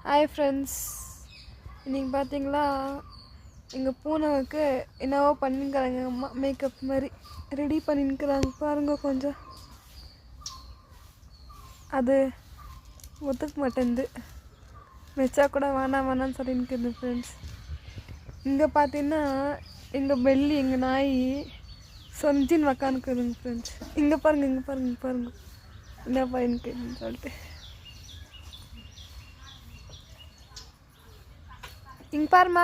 Hi friends, இன்றைக்கி பார்த்தீங்களா எங்கள் பூனைவுக்கு என்னவோ பண்ணிக்கிறாங்க. அம்மா மேக்கப் மாதிரி ரெடி பண்ணிக்கிறாங்க பாருங்க. கொஞ்சம் அது ஒத்துக்க மாட்டேங்குது, வச்சா கூட வேணான்னு சொல்லின்னுக்குது ஃப்ரெண்ட்ஸ். இங்கே பார்த்தீங்கன்னா எங்கள் பெல்லி, எங்கள் நாய் சொஞ்சின்னு உக்காந்துக்குதுங்க ஃப்ரெண்ட்ஸ். இங்கே பாருங்க என்ன பையனுக்குன்னு சொல்லிட்டு. இங்கே பாருமா,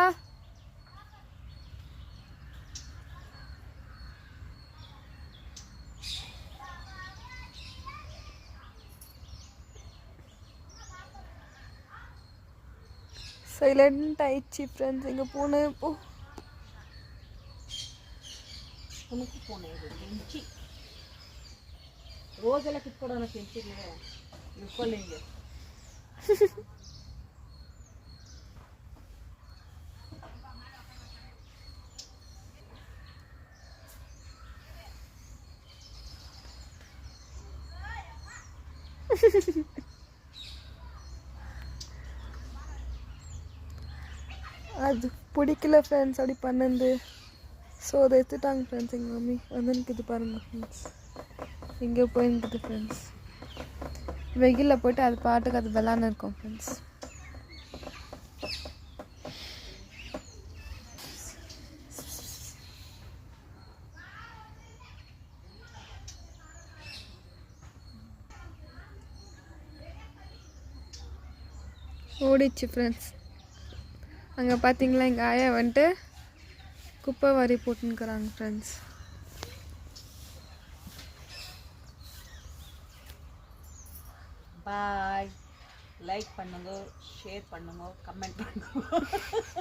சைலண்ட் ஆயிடுச்சு ஃப்ரெண்ட்ஸ் எங்கள் பூனை. இப்போ உனக்கு பூனை பெஞ்சு ரோஜெல்லாம் ಕಿತ್ಕೊಡೋಣ ಕೆಂಚಿಗೆ ಇಟ್ಕೊಳ್ಳಿ ಹಿಂಗೆ. அது பிடிக்கல ஃப்ரெண்ட்ஸ் அப்படி பண்ணது. ஸோ அதை எடுத்துட்டாங்க ஃப்ரெண்ட்ஸ். எங்கள் மம்மி வந்துன்னுக்குது பாருங்கள் ஃப்ரெண்ட்ஸ். எங்கேயோ போயின்னுக்குது ஃப்ரெண்ட்ஸ். வெயிலில் போய்ட்டு அது பாட்டுக்கு அது விளாட்னு இருக்கும் ஃப்ரெண்ட்ஸ். ஓடிச்சு ஃப்ரெண்ட்ஸ். அங்கே பார்த்தீங்களா எங்கள் ஆயா வந்துட்டு குப்பை வாரி போட்டுன்னுக்குறாங்க ஃப்ரெண்ட்ஸ். பாய், லைக் பண்ணுங்க, ஷேர் பண்ணுங்க, கமெண்ட் பண்ணுங்க.